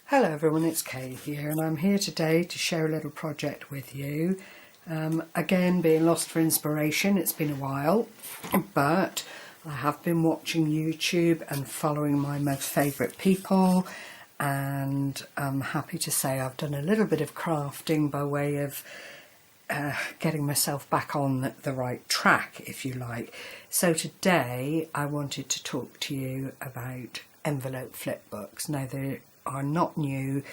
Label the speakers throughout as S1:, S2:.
S1: Hello everyone, it's Kay here and I'm here today to share a little project with you. Again, being lost for inspiration, it's been a while, but I have been watching YouTube and following my most favourite people, and I'm happy to say I've done a little bit of crafting by way of getting myself back on the right track, if you like. So today I wanted to talk to you about envelope flip books. Now they are not new.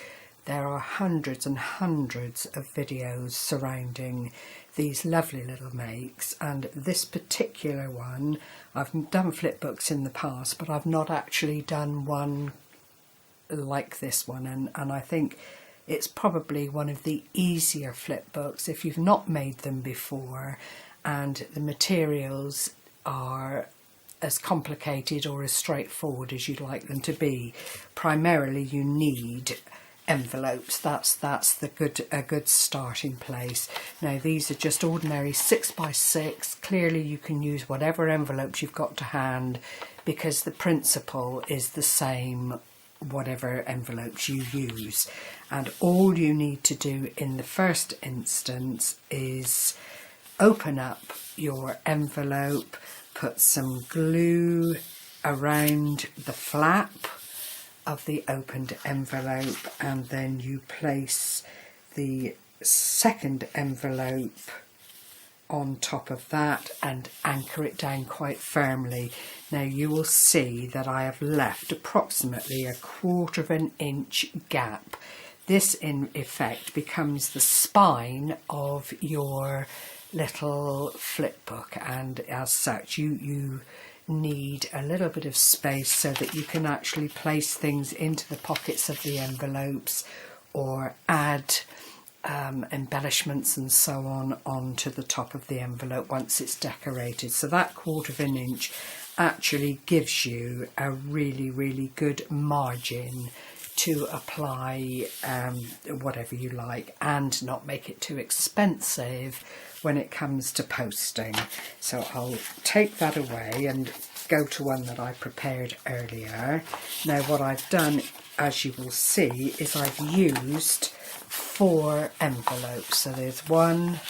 S1: There are hundreds and hundreds of videos surrounding these lovely little makes, and this particular one, I've done flip books in the past, but I've not actually done one like this one, and I think it's probably one of the easier flip books if you've not made them before and the materials are as complicated or as straightforward as you'd like them to be. Primarily you need envelopes. That's a good starting place. Now these are just ordinary 6x6. Clearly you can use whatever envelopes you've got to hand because the principle is the same whatever envelopes you use, and all you need to do in the first instance is open up your envelope, put some glue around the flap of the opened envelope, and then you place the second envelope on top of that and anchor it down quite firmly. Now you will see that I have left approximately 1/4 of an inch gap. This in effect becomes the spine of your little flip book, and as such you need a little bit of space so that you can actually place things into the pockets of the envelopes or add embellishments and so on onto the top of the envelope once it's decorated. So that 1/4 of an inch actually gives you a really good margin to apply whatever you like and not make it too expensive when it comes to posting. So I'll take that away and go to one that I prepared earlier. Now what I've done, as you will see, is I've used 4 envelopes. So there's 1,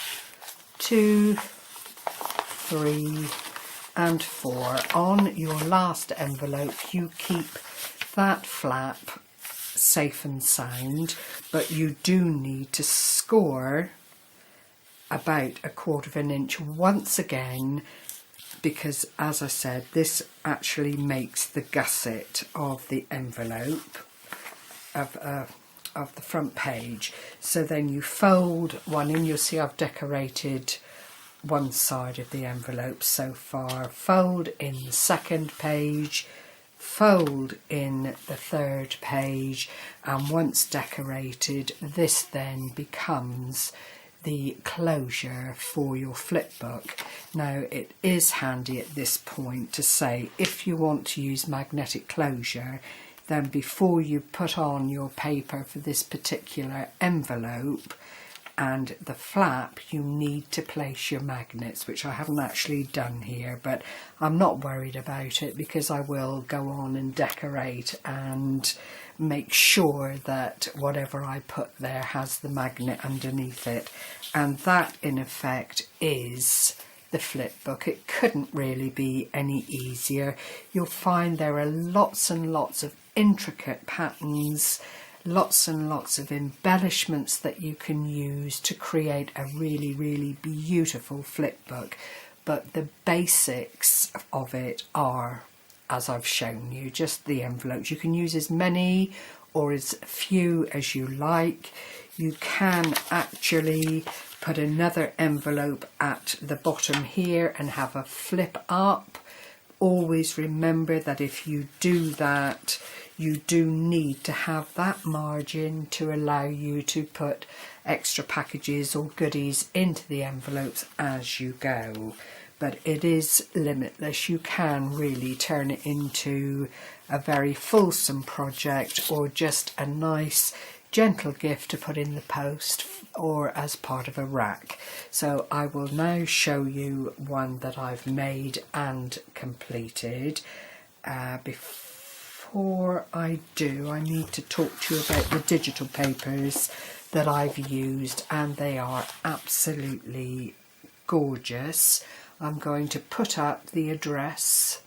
S1: 2, 3 and 4. On your last envelope you keep that flap safe and sound, but you do need to score about 1/4 of an inch once again, because as I said, this actually makes the gusset of the envelope of the front page. So then you fold one in. You'll see I've decorated one side of the envelope so far. Fold in the second page, fold in the third page, and once decorated, this then becomes the closure for your flip book. Now it is handy at this point to say, if you want to use magnetic closure, then before you put on your paper for this particular envelope and the flap, you need to place your magnets, which I haven't actually done here, but I'm not worried about it because I will go on and decorate and make sure that whatever I put there has the magnet underneath it. And that in effect is the flip book. It couldn't really be any easier. You'll find there are lots and lots of intricate patterns, lots and lots of embellishments that you can use to create a really beautiful flip book, but the basics of it are, as I've shown you, just the envelopes. You can use as many or as few as you like. You can actually put another envelope at the bottom here and have a flip up. Always remember that if you do that, you do need to have that margin to allow you to put extra packages or goodies into the envelopes as you go. But it is limitless. You can really turn it into a very fulsome project or just a nice gentle gift to put in the post or as part of a rack. So I will now show you one that I've made and completed. Before before I do, I need to talk to you about the digital papers that I've used, and they are absolutely gorgeous. I'm going to put up the address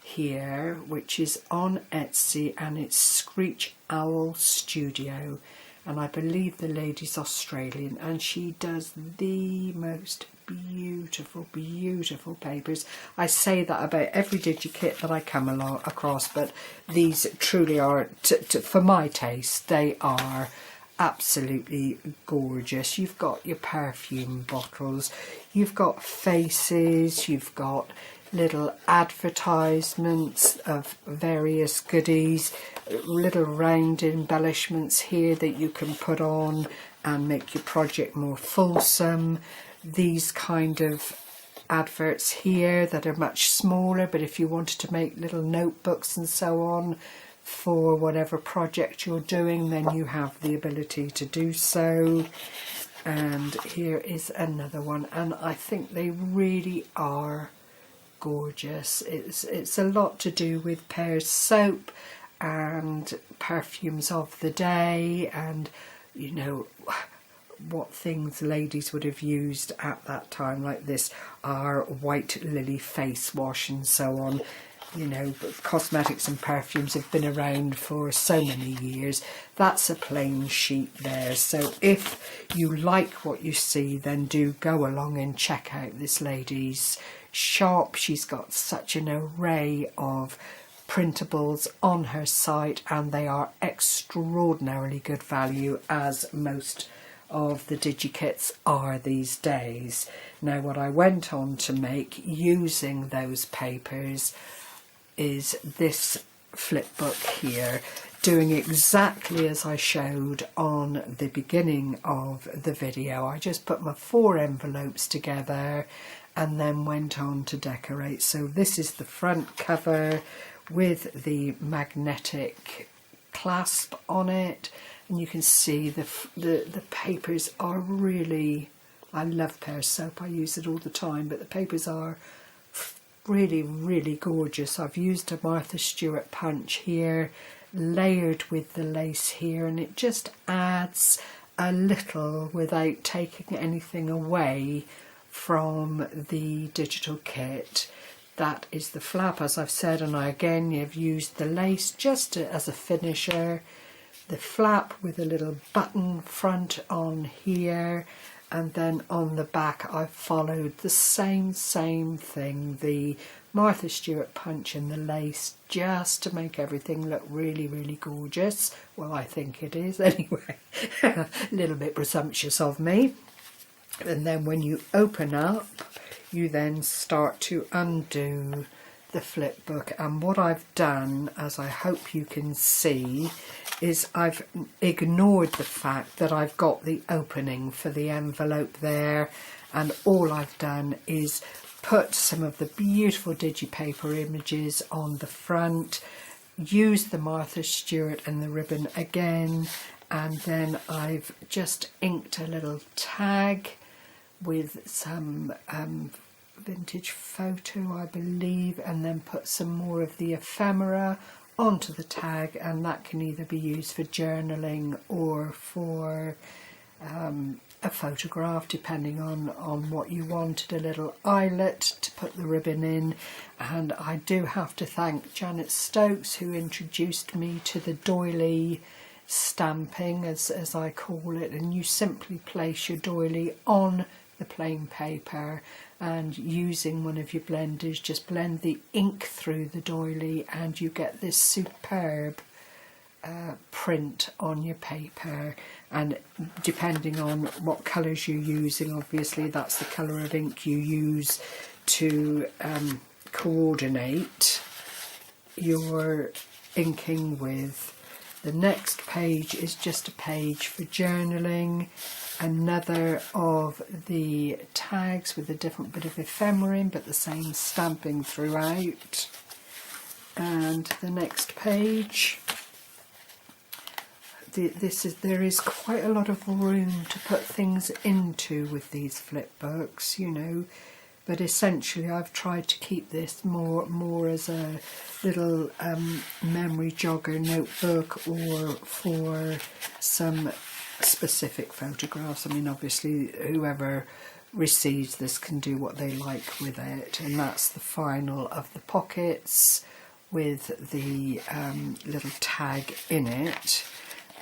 S1: here, which is on Etsy, and it's Screechowlstudio, and I believe the lady's Australian, and she does the most beautiful papers. I say that about every DigiKit that I come across, but these truly are, for my taste, they are absolutely gorgeous. You've got your perfume bottles, you've got faces, you've got little advertisements of various goodies, little round embellishments here that you can put on and make your project more fulsome. These kind of adverts here that are much smaller, but if you wanted to make little notebooks and so on for whatever project you're doing, then you have the ability to do so. And here is another one, and I think they really are gorgeous. It's a lot to do with Pear's soap and perfumes of the day, and you know what things ladies would have used at that time, like this are white lily face wash and so on. You know, but cosmetics and perfumes have been around for so many years. That's a plain sheet there. So if you like what you see, then do go along and check out this lady's shop. She's got such an array of printables on her site, and they are extraordinarily good value, as most of the DigiKits are these days. Now, what I went on to make using those papers is this flip book here, doing exactly as I showed on the beginning of the video. I just put my 4 envelopes together and then went on to decorate. So this is the front cover with the magnetic clasp on it, and you can see the papers are really, I love Pear's soap, I use it all the time, but the papers are really gorgeous. I've used a Martha Stewart punch here, layered with the lace here, and it just adds a little without taking anything away from the digital kit. That is the flap, as I've said, and I again have used the lace just as a finisher. The flap with a little button front on here, and then on the back I've followed the same thing, the Martha Stewart punch and the lace, just to make everything look really gorgeous. Well, I think it is anyway. A little bit presumptuous of me. And then when you open up, you then start to undo the flip book, and what I've done, as I hope you can see, is I've ignored the fact that I've got the opening for the envelope there, and all I've done is put some of the beautiful digipaper images on the front, use the Martha Stewart and the ribbon again, and then I've just inked a little tag with some vintage photo, I believe, and then put some more of the ephemera onto the tag, and that can either be used for journaling or for a photograph, depending on what you wanted. A little eyelet to put the ribbon in, and I do have to thank Janet Stokes, who introduced me to the doily stamping, as I call it, and you simply place your doily on the plain paper, and using one of your blenders just blend the ink through the doily, and you get this superb print on your paper. And depending on what colours you're using, obviously that's the colour of ink you use to coordinate your inking with. The next page is just a page for journaling, another of the tags with a different bit of ephemera in, but the same stamping throughout. And the next page, there is quite a lot of room to put things into with these flip books, you know. but essentially I've tried to keep this more as a little memory jogger notebook, or for some specific photographs. I mean, obviously whoever receives this can do what they like with it. And that's the final of the pockets with the little tag in it.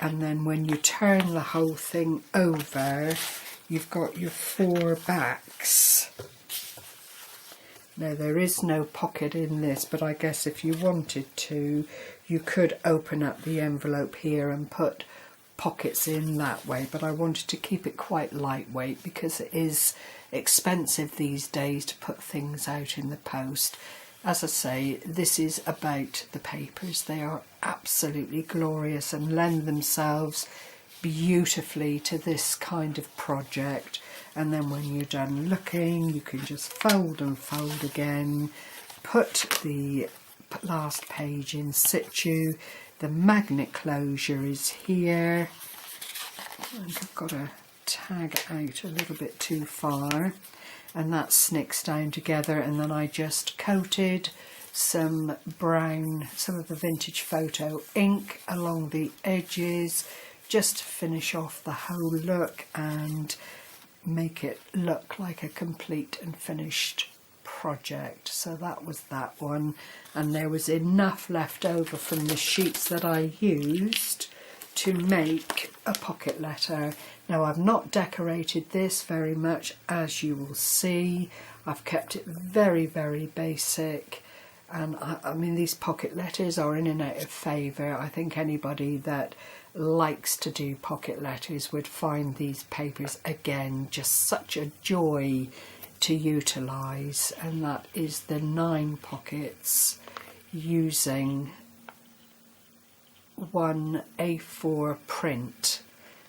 S1: And then when you turn the whole thing over, you've got your 4 backs. Now, there is no pocket in this, but I guess if you wanted to, you could open up the envelope here and put pockets in that way. But I wanted to keep it quite lightweight because it is expensive these days to put things out in the post. As I say, this is about the papers. They are absolutely glorious and lend themselves beautifully to this kind of project. And then when you're done looking, you can just fold and fold again, put the last page in situ. The magnet closure is here. I think I've got to tag out a little bit too far, and that snicks down together. And then I just coated some brown, some of the vintage photo ink along the edges, just to finish off the whole look and make it look like a complete and finished project. So that was that one, and there was enough left over from the sheets that I used to make a pocket letter. Now, I've not decorated this very much, as you will see. I've kept it very, very basic, and I mean, these pocket letters are in and out of favour. I think anybody that likes to do pocket letters would find these papers, again, just such a joy to utilise. And that is the 9 pockets using 1 A4 print.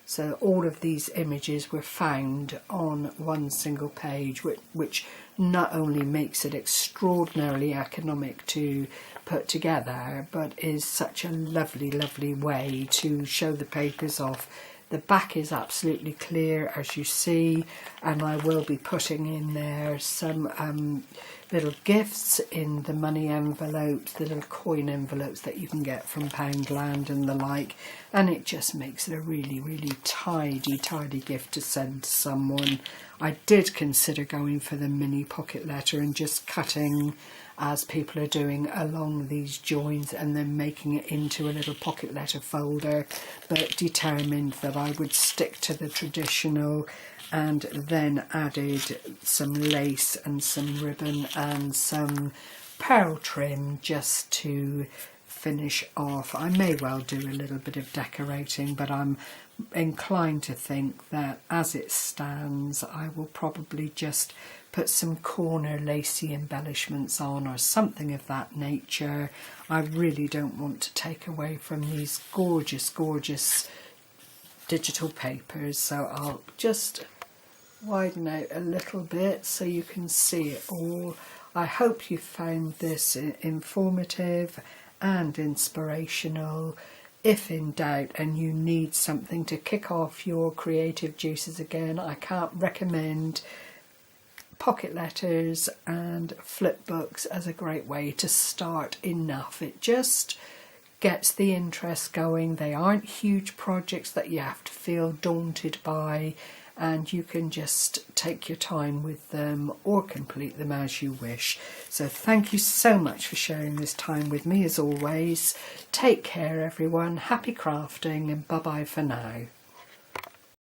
S1: So all of these images were found on one single page, which not only makes it extraordinarily economic to put together, but is such a lovely, lovely way to show the papers off. The back is absolutely clear, as you see, and I will be putting in there some little gifts in the money envelopes, the little coin envelopes that you can get from Poundland and the like, and it just makes it a really, really tidy gift to send to someone. I did consider going for the mini pocket letter and just cutting, as people are doing, along these joins and then making it into a little pocket letter folder, but determined that I would stick to the traditional, and then added some lace and some ribbon and some pearl trim just to finish off. I may well do a little bit of decorating, but I'm inclined to think that as it stands, I will probably just put some corner lacy embellishments on or something of that nature. I really don't want to take away from these gorgeous, gorgeous digital papers, so I'll just widen out a little bit so you can see it all. I hope you found this informative and inspirational. If in doubt and you need something to kick off your creative juices again, I can't recommend pocket letters and flip books as a great way to start enough. It just gets the interest going. They aren't huge projects that you have to feel daunted by, and you can just take your time with them or complete them as you wish. So thank you so much for sharing this time with me as always. Take care everyone, happy crafting, and bye bye for now.